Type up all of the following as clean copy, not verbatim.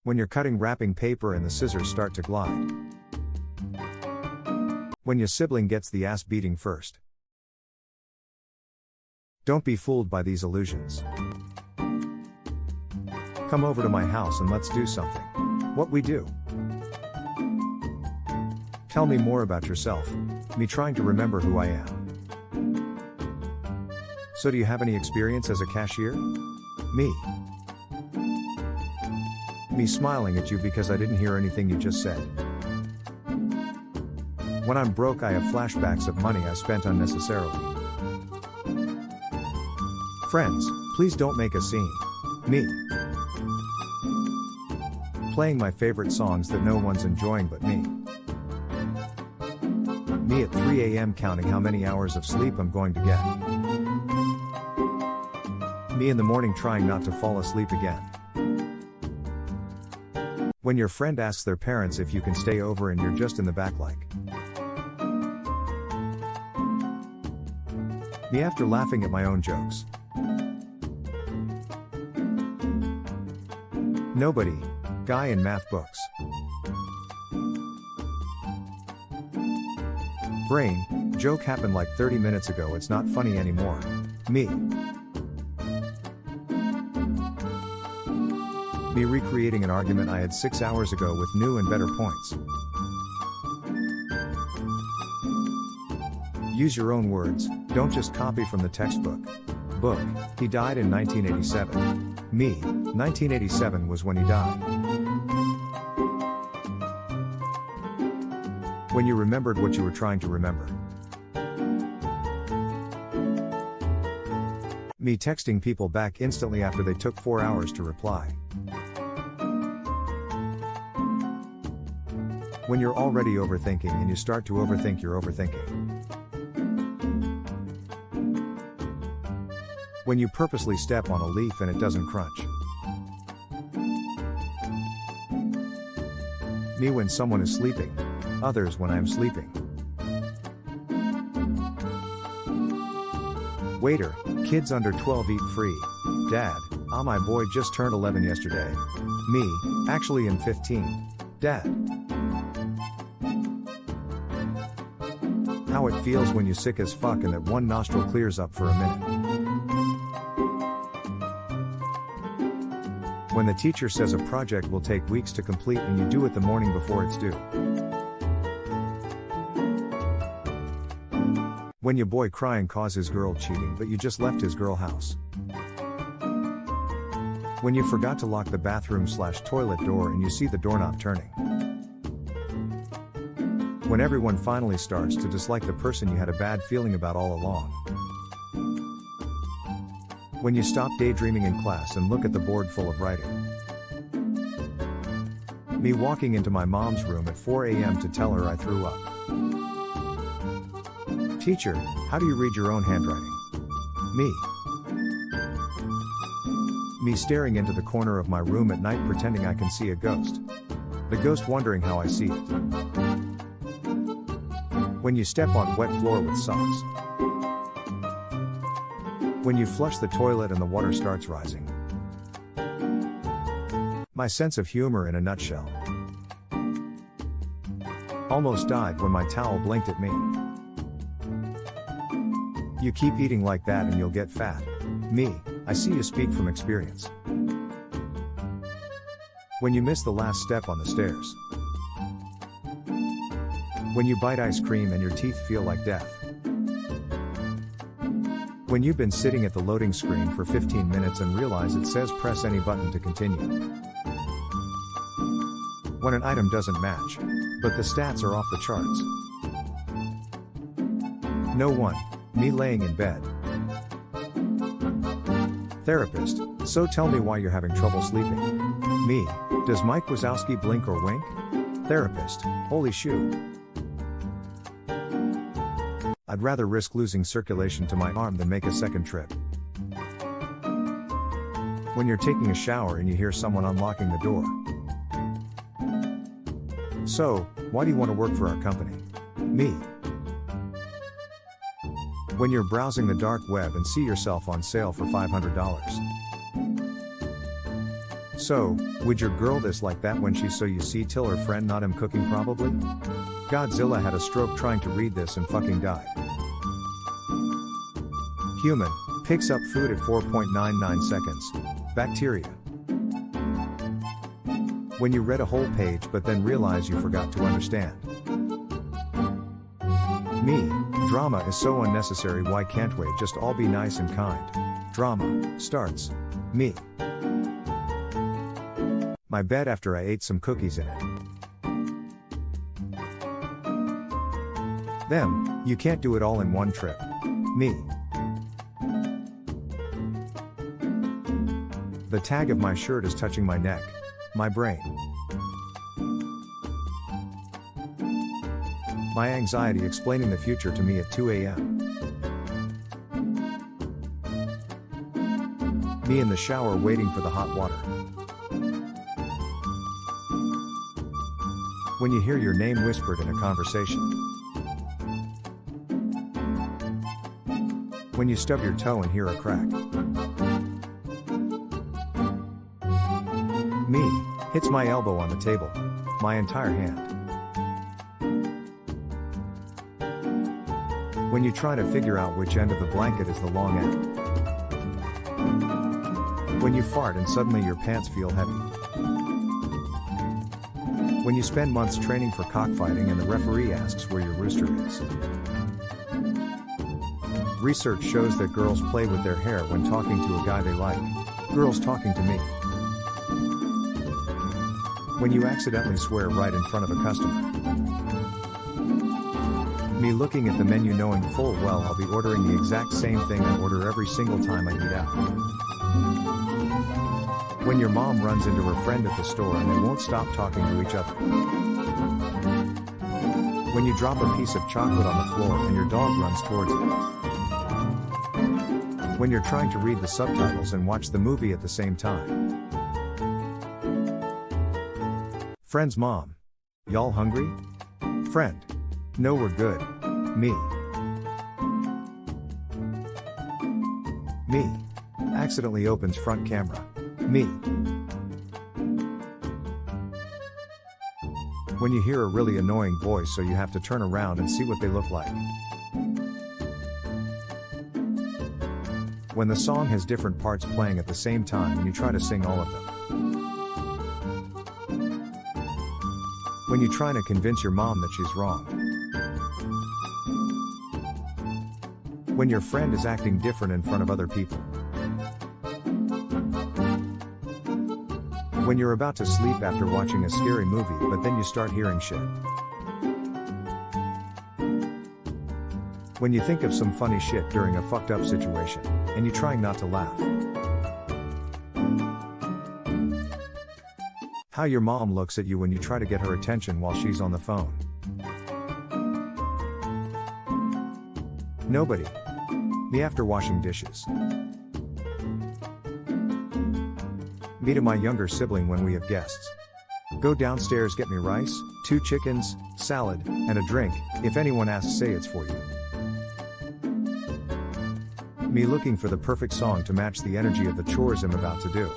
When you're cutting wrapping paper and the scissors start to glide. When your sibling gets the ass beating first. Don't be fooled by these illusions. Come over to my house and let's do something. What we do? Tell me more about yourself. Me trying to remember who I am. So do you have any experience as a cashier? Me. Me smiling at you because I didn't hear anything you just said. When I'm broke, I have flashbacks of money I spent unnecessarily. Friends, please don't make a scene. Me. Playing my favorite songs that no one's enjoying but me. Me at 3 a.m. counting how many hours of sleep I'm going to get. Me in the morning trying not to fall asleep again. When your friend asks their parents if you can stay over and you're just in the back like. Me after laughing at my own jokes. Nobody. Guy in math books. Brain, joke happened like 30 minutes ago, it's not funny anymore. Me. Me recreating an argument I had 6 hours ago with new and better points. Use your own words, don't just copy from the textbook. Book, he died in 1987. Me, 1987 was when he died. When you remembered what you were trying to remember. Me texting people back instantly after they took 4 hours to reply. When you're already overthinking and you start to overthink your overthinking. When you purposely step on a leaf and it doesn't crunch. Me when someone is sleeping. Others when I am sleeping. Waiter, kids under 12 eat free. Dad, my boy just turned 11 yesterday. Me, actually in 15. Dad. How it feels when you sick as fuck and that one nostril clears up for a minute. When the teacher says a project will take weeks to complete and you do it the morning before it's due. When your boy crying cause his girl cheating but you just left his girl house. When you forgot to lock the bathroom/toilet door and you see the doorknob turning. When everyone finally starts to dislike the person you had a bad feeling about all along. When you stop daydreaming in class and look at the board full of writing. Me walking into my mom's room at 4 a.m. to tell her I threw up. Teacher, how do you read your own handwriting? Me. Me staring into the corner of my room at night pretending I can see a ghost. The ghost wondering how I see it. When you step on wet floor with socks. When you flush the toilet and the water starts rising. My sense of humor in a nutshell. Almost died when my towel blinked at me. You keep eating like that and you'll get fat. Me, I see you speak from experience. When you miss the last step on the stairs. When you bite ice cream and your teeth feel like death. When you've been sitting at the loading screen for 15 minutes and realize it says press any button to continue. When an item doesn't match, but the stats are off the charts. No one, me laying in bed. Therapist, so tell me why you're having trouble sleeping. Me, does Mike Wazowski blink or wink? Therapist, holy shoe. I'd rather risk losing circulation to my arm than make a second trip. When you're taking a shower and you hear someone unlocking the door. So, why do you want to work for our company? Me. When you're browsing the dark web and see yourself on sale for $500. So, would your girl this like that when she's so you see till her friend not him cooking probably? Godzilla had a stroke trying to read this and fucking died. Human, picks up food at 4.99 seconds. Bacteria. When you read a whole page but then realize you forgot to understand. Me, drama is so unnecessary, why can't we just all be nice and kind? Drama starts. Me. My bed after I ate some cookies in it. Them, you can't do it all in one trip. Me. The tag of my shirt is touching my neck. My brain. My anxiety explaining the future to me at 2 a.m. Me in the shower waiting for the hot water. When you hear your name whispered in a conversation. When you stub your toe and hear a crack. Me, hits my elbow on the table. My entire hand. When you try to figure out which end of the blanket is the long end. When you fart and suddenly your pants feel heavy. When you spend months training for cockfighting and the referee asks where your rooster is. Research shows that girls play with their hair when talking to a guy they like. Girls talking to me. When you accidentally swear right in front of a customer. Me looking at the menu knowing full well I'll be ordering the exact same thing I order every single time I eat out. When your mom runs into her friend at the store and they won't stop talking to each other. When you drop a piece of chocolate on the floor and your dog runs towards it. When you're trying to read the subtitles and watch the movie at the same time. Friend's mom. Y'all hungry? Friend. No, we're good. Me. Me. Accidentally opens front camera. Me. When you hear a really annoying voice so you have to turn around and see what they look like. When the song has different parts playing at the same time and you try to sing all of them. When you're trying to convince your mom that she's wrong. When your friend is acting different in front of other people. When you're about to sleep after watching a scary movie but then you start hearing shit. When you think of some funny shit during a fucked up situation, and you're trying not to laugh. How your mom looks at you when you try to get her attention while she's on the phone. Nobody. Me after washing dishes. Me to my younger sibling when we have guests. Go downstairs, get me rice, 2 chickens, salad, and a drink. If anyone asks, say it's for you. Me looking for the perfect song to match the energy of the chores I'm about to do.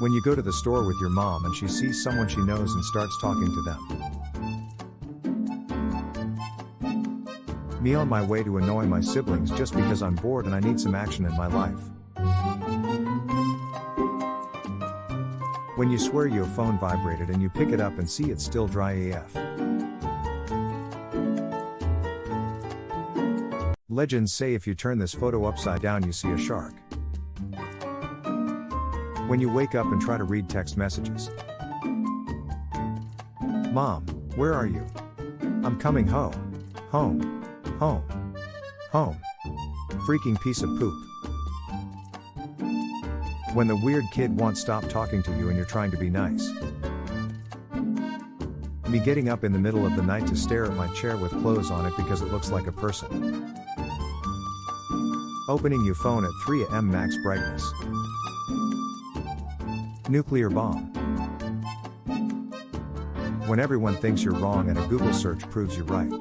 When you go to the store with your mom and she sees someone she knows and starts talking to them. Me on my way to annoy my siblings just because I'm bored and I need some action in my life. When you swear your phone vibrated and you pick it up and see it's still dry AF. Legends say if you turn this photo upside down you see a shark. When you wake up and try to read text messages. Mom, where are you? I'm coming home. Home. Home. Home. Freaking piece of poop. When the weird kid won't stop talking to you and you're trying to be nice. Me getting up in the middle of the night to stare at my chair with clothes on it because it looks like a person. Opening your phone at 3 a.m. max brightness. Nuclear bomb. When everyone thinks you're wrong and a Google search proves you're right.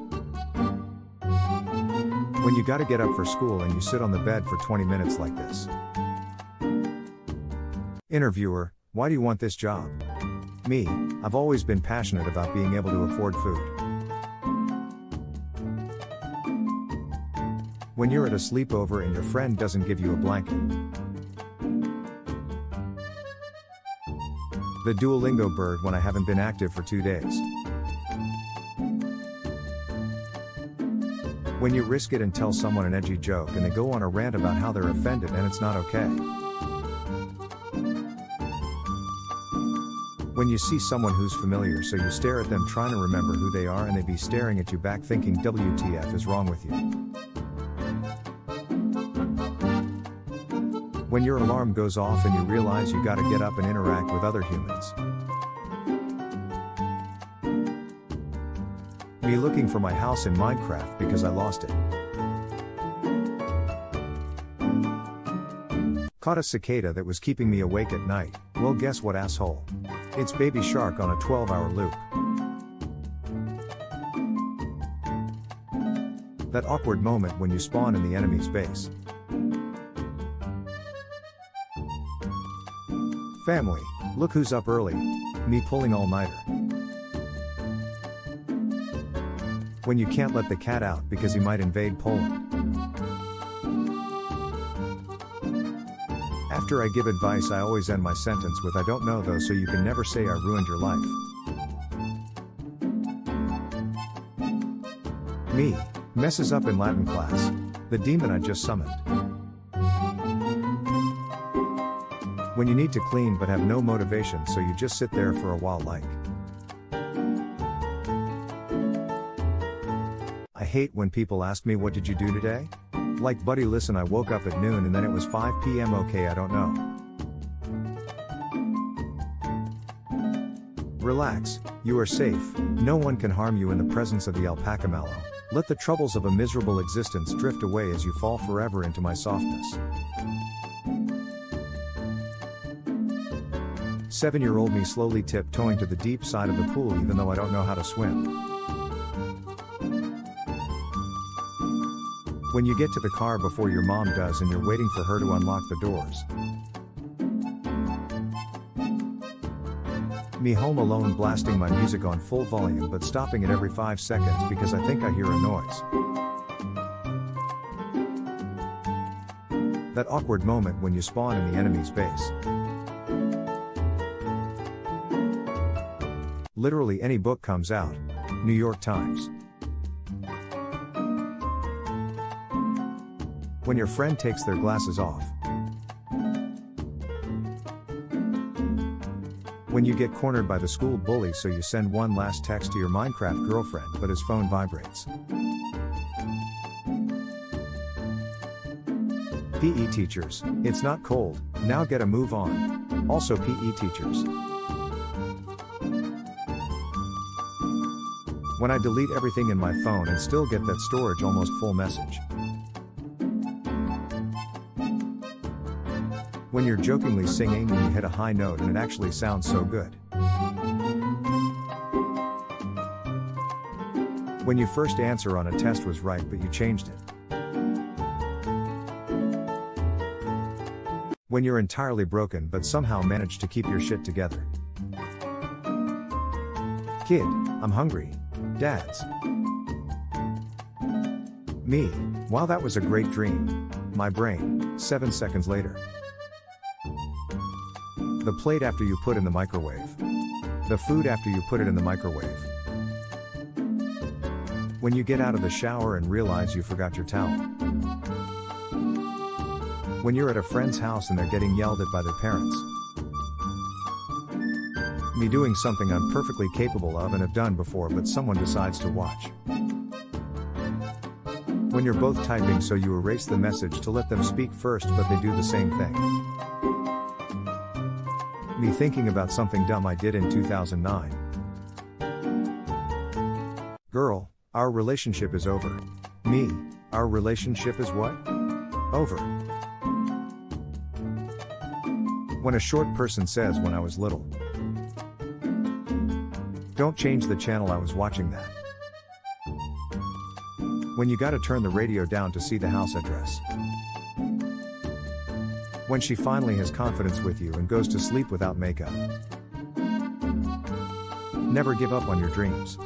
When you gotta get up for school and you sit on the bed for 20 minutes like this. Interviewer, why do you want this job? Me, I've always been passionate about being able to afford food. When you're at a sleepover and your friend doesn't give you a blanket. The Duolingo bird when I haven't been active for 2 days. When you risk it and tell someone an edgy joke and they go on a rant about how they're offended and it's not okay. When you see someone who's familiar so you stare at them trying to remember who they are and they be staring at you back thinking WTF is wrong with you. When your alarm goes off and you realize you gotta get up and interact with other humans. Me looking for my house in Minecraft because I lost it. Caught a cicada that was keeping me awake at night. Well, guess what, asshole? It's Baby Shark on a 12-hour loop. That awkward moment when you spawn in the enemy's base. Family, look who's up early. Me pulling all-nighter. When you can't let the cat out because he might invade Poland. After I give advice, I always end my sentence with I don't know though, so you can never say I ruined your life. Me, messes up in Latin class. The demon I just summoned. When you need to clean but have no motivation, so you just sit there for a while like. I hate when people ask me what did you do today? Like, buddy, listen, I woke up at noon and then it was 5 p.m. Okay, I don't know. Relax, you are safe, no one can harm you in the presence of the alpaca mallow. Let the troubles of a miserable existence drift away as you fall forever into my softness. 7-year-old me slowly tiptoeing to the deep side of the pool even though I don't know how to swim. When you get to the car before your mom does and you're waiting for her to unlock the doors. Me home alone blasting my music on full volume but stopping it every 5 seconds because I think I hear a noise. That awkward moment when you spawn in the enemy's base. Literally any book comes out. New York Times. When your friend takes their glasses off. When you get cornered by the school bully so you send one last text to your Minecraft girlfriend but his phone vibrates. PE teachers, it's not cold, now get a move on. Also PE teachers. When I delete everything in my phone and still get that storage almost full message. When you're jokingly singing and you hit a high note and it actually sounds so good. When you first answer on a test was right but you changed it. When you're entirely broken but somehow manage to keep your shit together. Kid, I'm hungry. Dads. Me, wow, that was a great dream. My brain, 7 seconds later. The plate after you put in the microwave. The food after you put it in the microwave. When you get out of the shower and realize you forgot your towel. When you're at a friend's house and they're getting yelled at by their parents. Me doing something I'm perfectly capable of and have done before but someone decides to watch. When you're both typing so you erase the message to let them speak first but they do the same thing. Me thinking about something dumb I did in 2009. Girl, our relationship is over. Me, our relationship is what? Over. When a short person says when I was little. Don't change the channel, I was watching that. When you gotta turn the radio down to see the house address. When she finally has confidence with you and goes to sleep without makeup. Never give up on your dreams.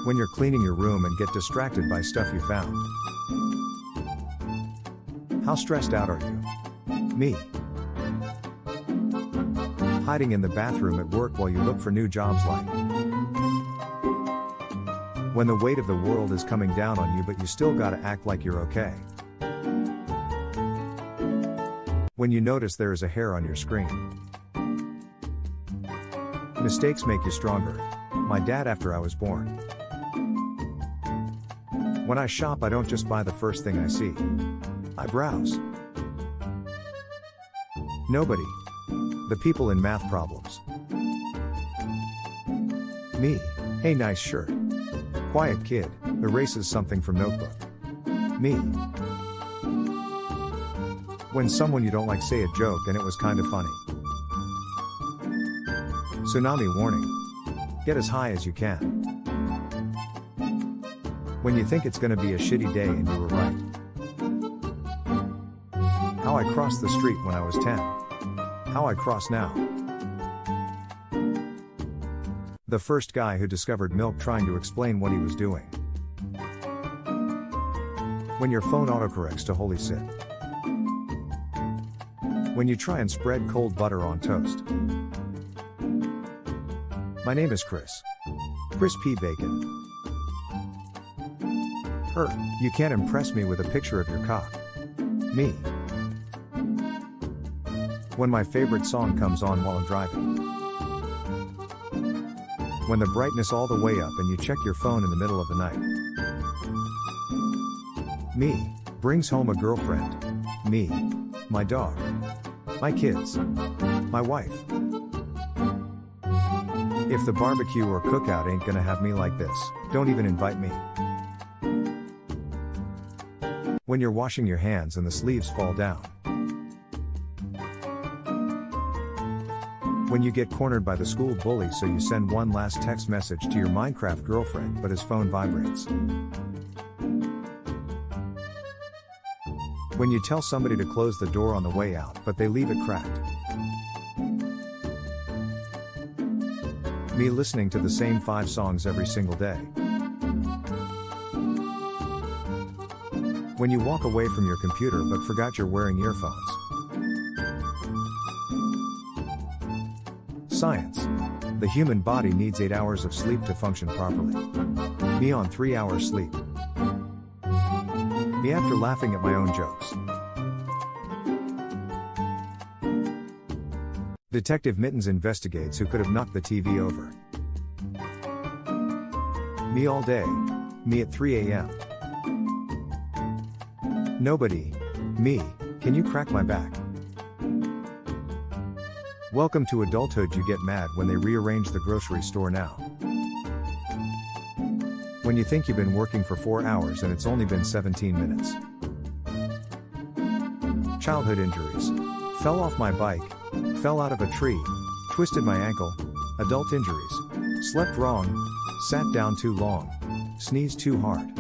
When you're cleaning your room and get distracted by stuff you found. How stressed out are you? Me. Hiding in the bathroom at work while you look for new jobs like. When the weight of the world is coming down on you but you still gotta act like you're okay. When you notice there is a hair on your screen. Mistakes make you stronger. My dad after I was born. When I shop I don't just buy the first thing I see. I browse. Nobody. The people in math problems. Me. Hey, nice shirt. Quiet kid, erases something from notebook. Me. When someone you don't like say a joke and it was kinda funny. Tsunami warning. Get as high as you can. When you think it's gonna be a shitty day and you were right. How I crossed the street when I was 10. How I cross now. The first guy who discovered milk trying to explain what he was doing. When your phone autocorrects to holy sit. When you try and spread cold butter on toast. My name is Chris. Chris P. Bacon. Her, you can't impress me with a picture of your cock. Me. When my favorite song comes on while I'm driving. When the brightness all the way up and you check your phone in the middle of the night. Me. Brings home a girlfriend. Me. My dog. My kids. My wife. If the barbecue or cookout ain't gonna have me like this, don't even invite me. When you're washing your hands and the sleeves fall down. When you get cornered by the school bully so you send one last text message to your Minecraft girlfriend but his phone vibrates. When you tell somebody to close the door on the way out but they leave it cracked. Me listening to the same 5 songs every single day. When you walk away from your computer but forgot you're wearing earphones. Science. The human body needs 8 hours of sleep to function properly. Me on 3 hours sleep. Me after laughing at my own jokes. Detective Mittens investigates who could have knocked the TV over. Me all day. Me at 3 a.m. Nobody. Me. Can you crack my back? Welcome to adulthood. You get mad when they rearrange the grocery store now. When you think you've been working for 4 hours and it's only been 17 minutes. Childhood injuries. Fell off my bike. Fell out of a tree. Twisted my ankle. Adult injuries. Slept wrong. Sat down too long. Sneezed too hard.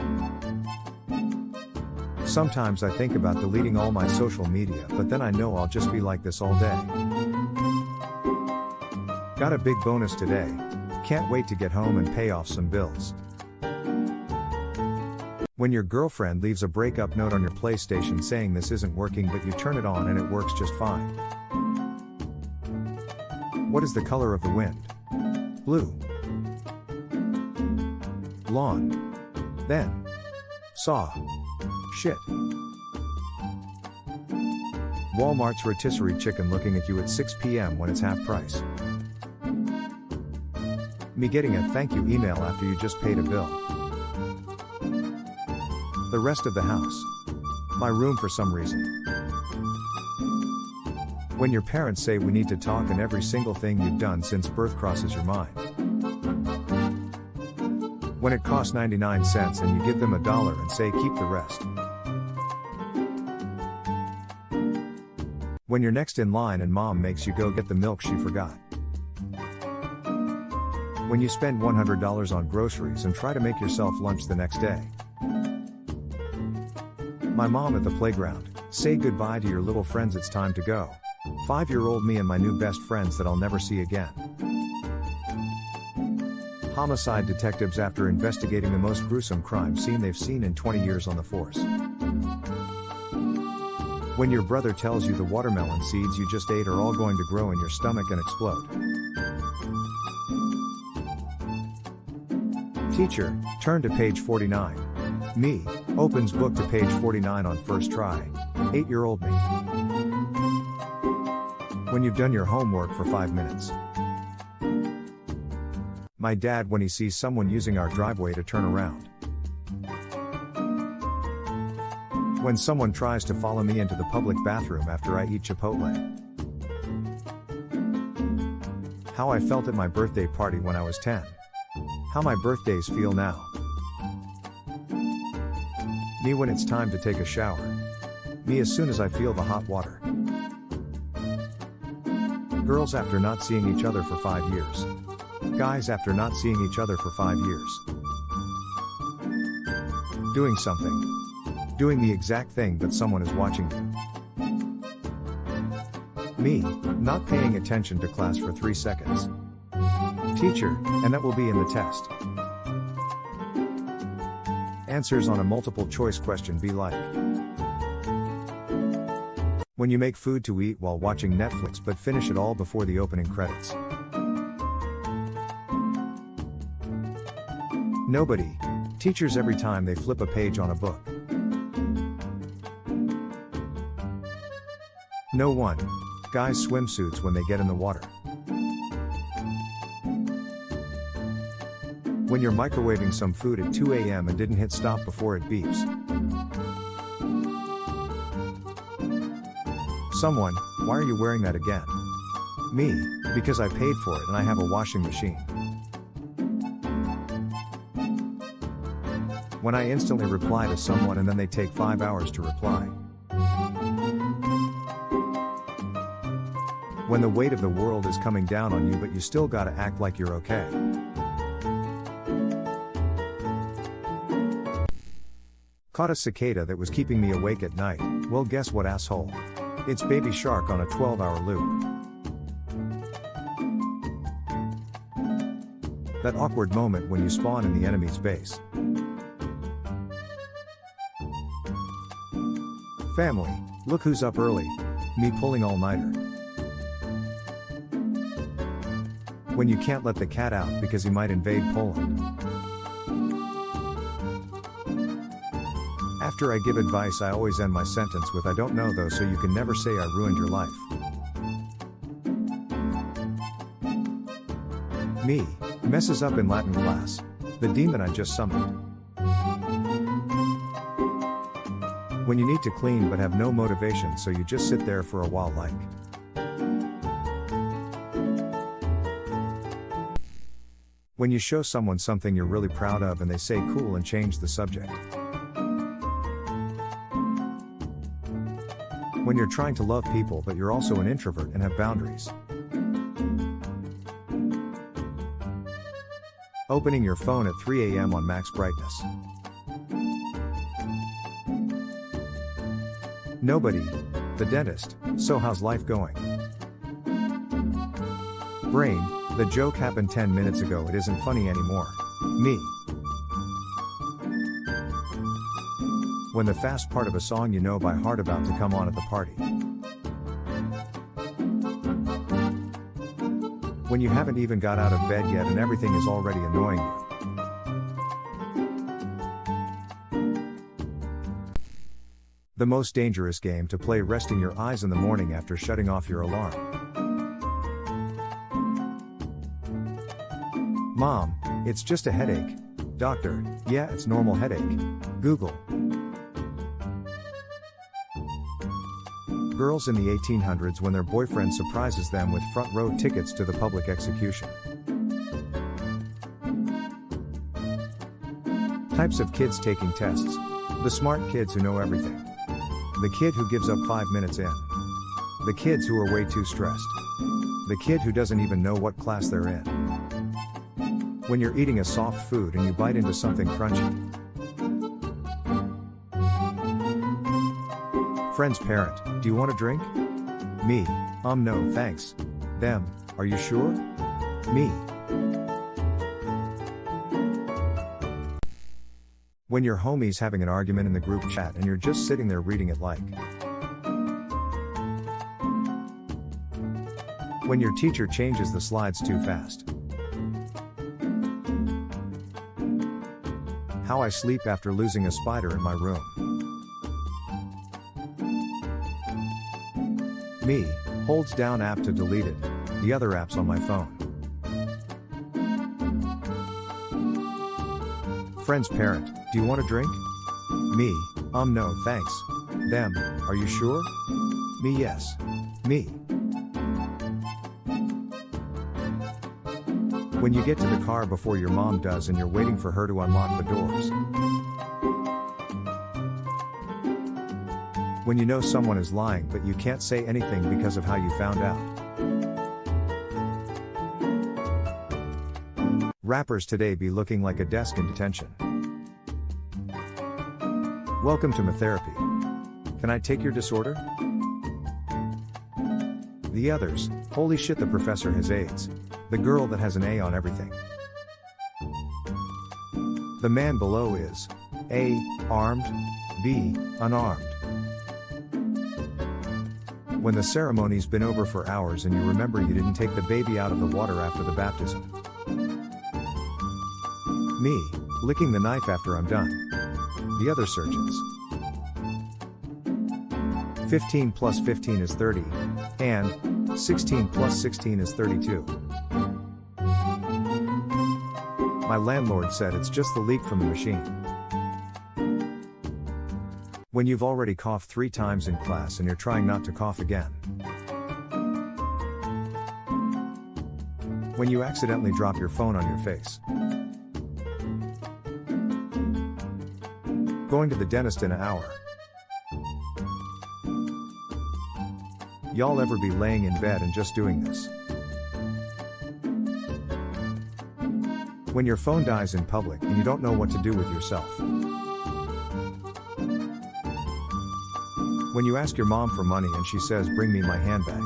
Sometimes I think about deleting all my social media, but then I know I'll just be like this all day. Got a big bonus today. Can't wait to get home and pay off some bills. When your girlfriend leaves a breakup note on your PlayStation saying this isn't working but you turn it on and it works just fine. What is the color of the wind? Blue. Lawn. Then. Saw. Shit. Walmart's rotisserie chicken looking at you at 6 p.m. when it's half price. Me getting a thank you email after you just paid a bill. The rest of the house. My room for some reason. When your parents say we need to talk and every single thing you've done since birth crosses your mind. When it costs 99 cents and you give them $1 and say keep the rest. When you're next in line and mom makes you go get the milk she forgot. When you spend $100 on groceries and try to make yourself lunch the next day. My mom at the playground. Say goodbye to your little friends, it's time to go. 5-year-old me and my new best friends that I'll never see again. Homicide detectives after investigating the most gruesome crime scene they've seen in 20 years on the force. When your brother tells you the watermelon seeds you just ate are all going to grow in your stomach and explode. Teacher, turn to page 49. Me, opens book to page 49 on first try. 8-year-old me. When you've done your homework for 5 minutes. My dad when he sees someone using our driveway to turn around. When someone tries to follow me into the public bathroom after I eat Chipotle. How I felt at my birthday party when I was 10. How my birthdays feel now. Me when it's time to take a shower. Me as soon as I feel the hot water. Girls after not seeing each other for 5 years. Guys after not seeing each other for 5 years. Doing something. Doing the exact thing but someone is watching you. Me, not paying attention to class for 3 seconds. Teacher, and that will be in the test. Answers on a multiple choice question be like. When you make food to eat while watching Netflix but finish it all before the opening credits. Nobody. Teachers every time they flip a page on a book. No one. Guys swimsuits when they get in the water. When you're microwaving some food at 2 a.m. and didn't hit stop before it beeps. Someone, why are you wearing that again? Me, because I paid for it and I have a washing machine. When I instantly reply to someone and then they take 5 hours to reply. When the weight of the world is coming down on you but you still gotta act like you're okay. Caught a cicada that was keeping me awake at night. Well, guess what, asshole? It's Baby Shark on a 12-hour loop. That awkward moment when you spawn in the enemy's base. Family, look who's up early. Me pulling all-nighter. When you can't let the cat out because he might invade Poland. After I give advice I always end my sentence with I don't know though, so you can never say I ruined your life. Me, messes up in Latin class. The demon I just summoned. When you need to clean but have no motivation so you just sit there for a while like. When you show someone something you're really proud of and they say cool and change the subject. When you're trying to love people but you're also an introvert and have boundaries. Opening your phone at 3 a.m. on max brightness. Nobody. The dentist, so how's life going? Brain, the joke happened 10 minutes ago, it isn't funny anymore. Me. When the fast part of a song you know by heart about to come on at the party. When you haven't even got out of bed yet and everything is already annoying you. The most dangerous game to play resting your eyes in the morning after shutting off your alarm. Mom, it's just a headache. Doctor, yeah, it's normal headache. Google. Girls in the 1800s when their boyfriend surprises them with front row tickets to the public execution. Types of kids taking tests. The smart kids who know everything. The kid who gives up 5 minutes in. The kids who are way too stressed. The kid who doesn't even know what class they're in. When you're eating a soft food and you bite into something crunchy. Friend's parent, do you want a drink? Me, no thanks. Them, are you sure? Me. When your homie's having an argument in the group chat and you're just sitting there reading it like. When your teacher changes the slides too fast. How I sleep after losing a spider in my room. Me, holds down app to delete it, the other apps on my phone. Friend's parent, do you want a drink? Me, no thanks. Them, are you sure? Me yes. Me. When you get to the car before your mom does and you're waiting for her to unlock the doors. When you know someone is lying but you can't say anything because of how you found out. Rappers today be looking like a desk in detention. Welcome to my therapy. Can I take your disorder? The others, holy shit the professor has AIDS. The girl that has an A on everything. The man below is A, armed, B, unarmed. When the ceremony's been over for hours and you remember you didn't take the baby out of the water after the baptism. Me, licking the knife after I'm done. The other surgeons. 15 plus 15 is 30, and 16 plus 16 is 32. My landlord said it's just the leak from the machine. When you've already coughed 3 times in class and you're trying not to cough again. When you accidentally drop your phone on your face. Going to the dentist in an hour. Y'all ever be laying in bed and just doing this? When your phone dies in public and you don't know what to do with yourself. When you ask your mom for money and she says bring me my handbag.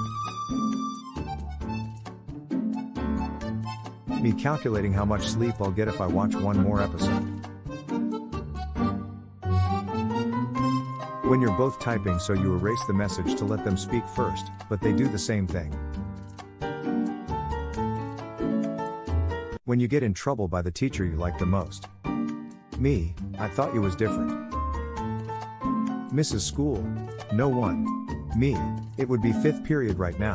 Me calculating how much sleep I'll get if I watch one more episode. When you're both typing so you erase the message to let them speak first, but they do the same thing. When you get in trouble by the teacher you like the most. Me, I thought you was different. Mrs. School, no one. Me, it would be 5th period right now.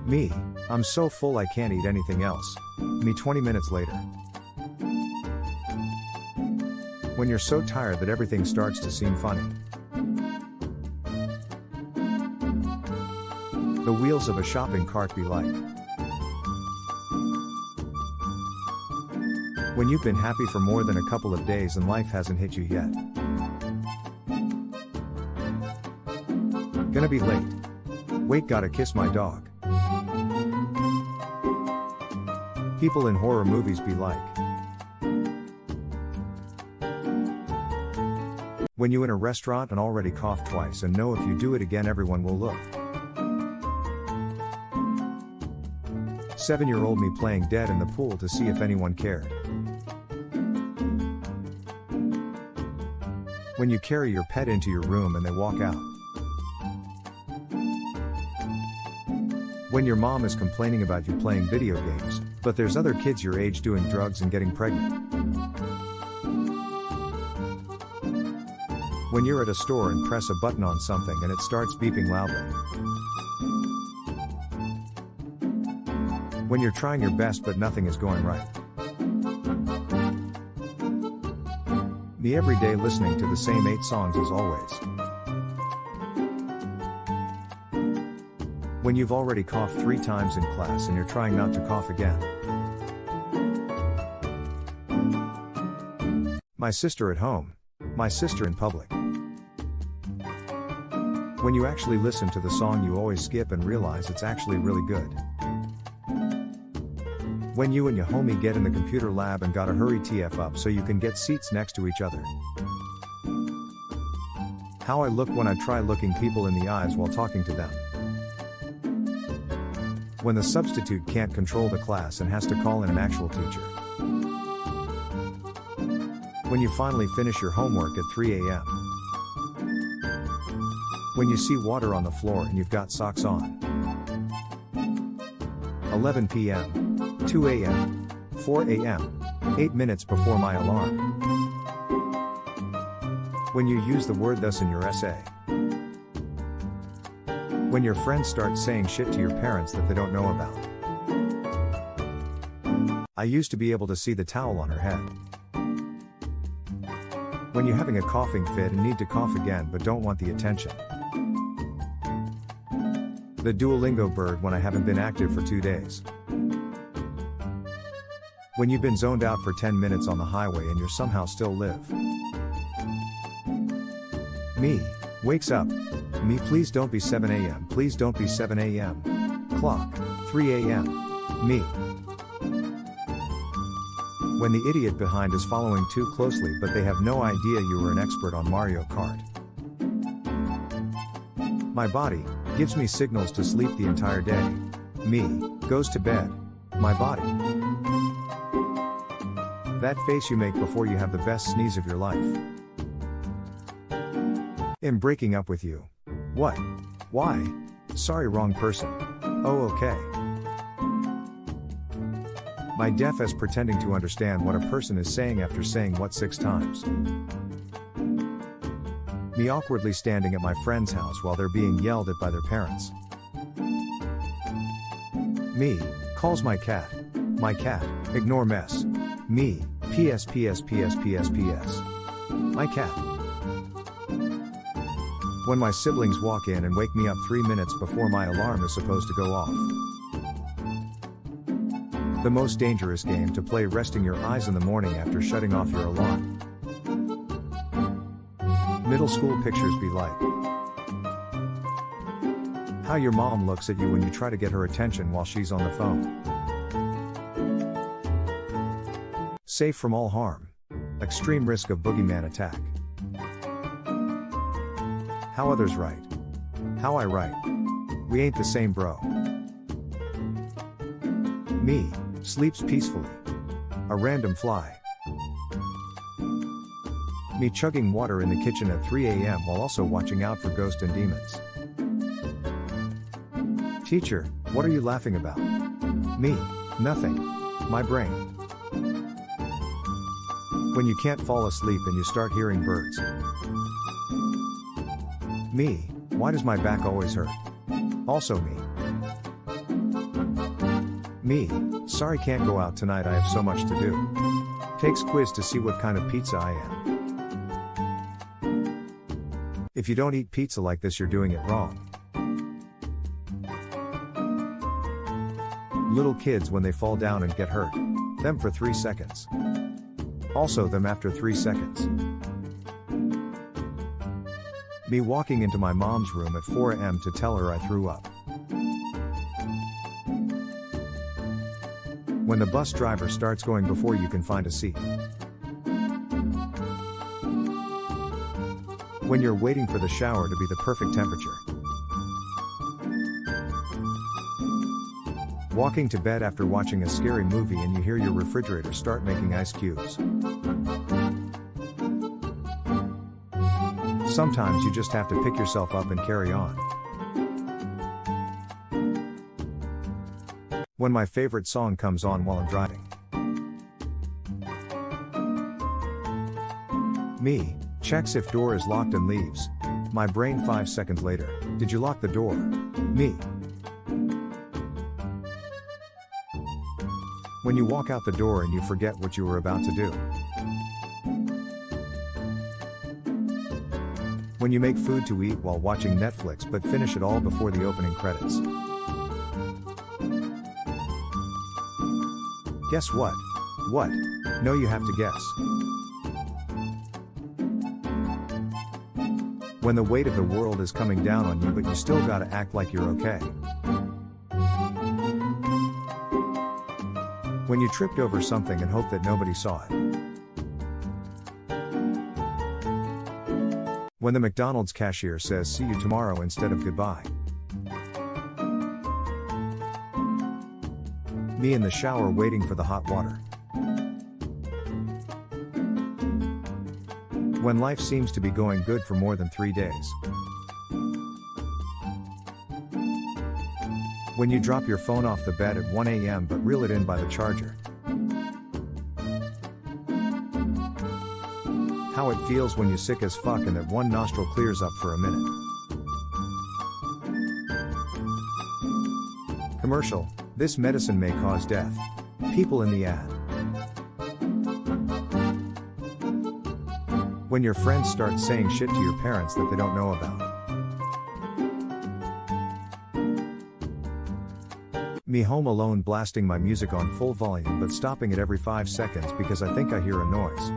Me, I'm so full I can't eat anything else. Me 20 minutes later. When you're so tired that everything starts to seem funny. The wheels of a shopping cart be like. When you've been happy for more than a couple of days and life hasn't hit you yet. Gonna be late. Wait, gotta kiss my dog. People in horror movies be like. When you in a restaurant and already coughed twice and know if you do it again everyone will look. 7-year-old me playing dead in the pool to see if anyone cared. When you carry your pet into your room and they walk out. When your mom is complaining about you playing video games, but there's other kids your age doing drugs and getting pregnant. When you're at a store and press a button on something and it starts beeping loudly. When you're trying your best but nothing is going right. Me every day listening to the same 8 songs as always. When you've already coughed 3 times in class and you're trying not to cough again. My sister at home. My sister in public. When you actually listen to the song you always skip and realize it's actually really good. When you and your homie get in the computer lab and gotta hurry TF up so you can get seats next to each other. How I look when I try looking people in the eyes while talking to them. When the substitute can't control the class and has to call in an actual teacher. When you finally finish your homework at 3 a.m. When you see water on the floor and you've got socks on. 11 p.m., 2 a.m., 4 a.m., 8 minutes before my alarm. When you use the word thus in your essay. When your friends start saying shit to your parents that they don't know about. I used to be able to see the towel on her head. When you're having a coughing fit and need to cough again but don't want the attention. The Duolingo bird when I haven't been active for 2 days. When you've been zoned out for 10 minutes on the highway and you're somehow still live. Me, wakes up. Me, please don't be 7 a.m. Please don't be 7 a.m. Clock, 3 a.m. Me. When the idiot behind is following too closely but they have no idea you are an expert on Mario Kart. My body, gives me signals to sleep the entire day. Me, goes to bed. My body. That face you make before you have the best sneeze of your life. I'm breaking up with you. What? Why? Sorry, wrong person. Oh, okay. My deaf as pretending to understand what a person is saying after saying what 6 times. Me awkwardly standing at my friend's house while they're being yelled at by their parents. Me, calls my cat. My cat, ignore mess. Me, PS. My cat. When my siblings walk in and wake me up 3 minutes before my alarm is supposed to go off. The most dangerous game to play, resting your eyes in the morning after shutting off your alarm. Middle school pictures be like. How your mom looks at you when you try to get her attention while she's on the phone. Safe from all harm. Extreme risk of boogeyman attack. How others write. How I write. We ain't the same, bro. Me, sleeps peacefully. A random fly. Me chugging water in the kitchen at 3 a.m. while also watching out for ghosts and demons. Teacher, what are you laughing about? Me, nothing. My brain. When you can't fall asleep and you start hearing birds. Me, why does my back always hurt? Also me. Me, sorry can't go out tonight, I have so much to do. Takes quiz to see what kind of pizza I am. If you don't eat pizza like this, you're doing it wrong. Little kids when they fall down and get hurt. Them for 3 seconds. Also them after 3 seconds. Me walking into my mom's room at 4 a.m. to tell her I threw up. When the bus driver starts going before you can find a seat. When you're waiting for the shower to be the perfect temperature. Walking to bed after watching a scary movie and you hear your refrigerator start making ice cubes. Sometimes you just have to pick yourself up and carry on. When my favorite song comes on while I'm driving. Me, checks if door is locked and leaves. My brain 5 seconds later, did you lock the door? Me. When you walk out the door and you forget what you were about to do. When you make food to eat while watching Netflix but finish it all before the opening credits. Guess what? What? No, you have to guess. When the weight of the world is coming down on you but you still gotta act like you're okay. When you tripped over something and hoped that nobody saw it. When the McDonald's cashier says see you tomorrow instead of goodbye. Me in the shower waiting for the hot water. When life seems to be going good for more than 3 days. When you drop your phone off the bed at 1 a.m. but reel it in by the charger. How it feels when you're sick as fuck and that one nostril clears up for a minute. Commercial: this medicine may cause death. People in the ad. When your friends start saying shit to your parents that they don't know about. Me home alone blasting my music on full volume but stopping it every 5 seconds because I think I hear a noise.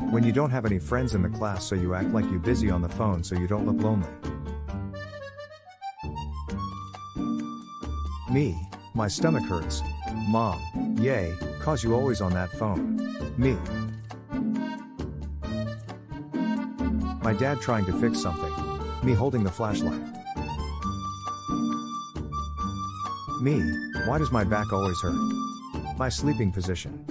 When you don't have any friends in the class so you act like you're busy on the phone so you don't look lonely. Me, my stomach hurts. Mom, yay, cause you always on that phone. Me. My dad trying to fix something. Me holding the flashlight. Me, why does my back always hurt? My sleeping position.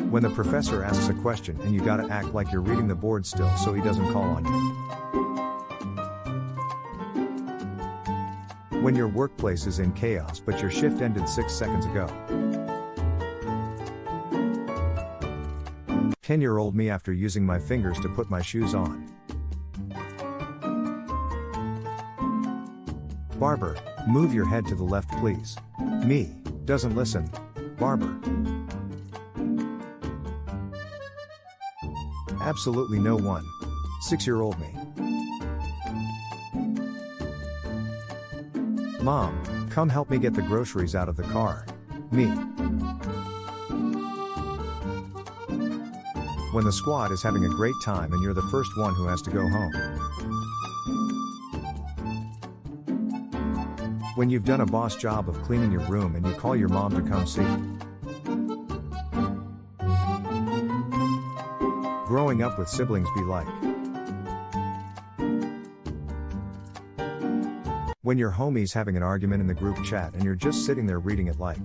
When the professor asks a question and you gotta act like you're reading the board still so he doesn't call on you. When your workplace is in chaos but your shift ended 6 seconds ago. 10-year-old me after using my fingers to put my shoes on. Barber, move your head to the left please. Me, doesn't listen. Barber. Absolutely no one. 6-year-old me. Mom, come help me get the groceries out of the car. Me. When the squad is having a great time and you're the first one who has to go home. When you've done a boss job of cleaning your room and you call your mom to come see. Growing up with siblings be like. When your homie's having an argument in the group chat and you're just sitting there reading it like.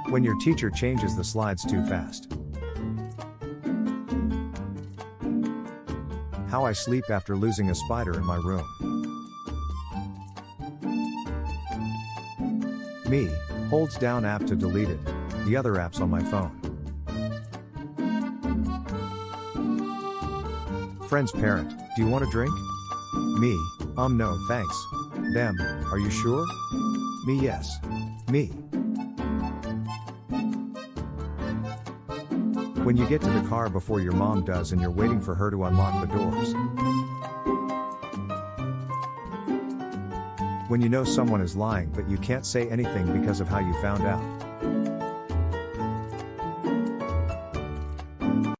When your teacher changes the slides too fast. How I sleep after losing a spider in my room. Me, holds down app to delete it, the other apps on my phone. Friend's parent, do you want a drink? Me, no thanks. Them, are you sure? Me yes. Me. When you get to the car before your mom does and you're waiting for her to unlock the doors. When you know someone is lying but you can't say anything because of how you found out.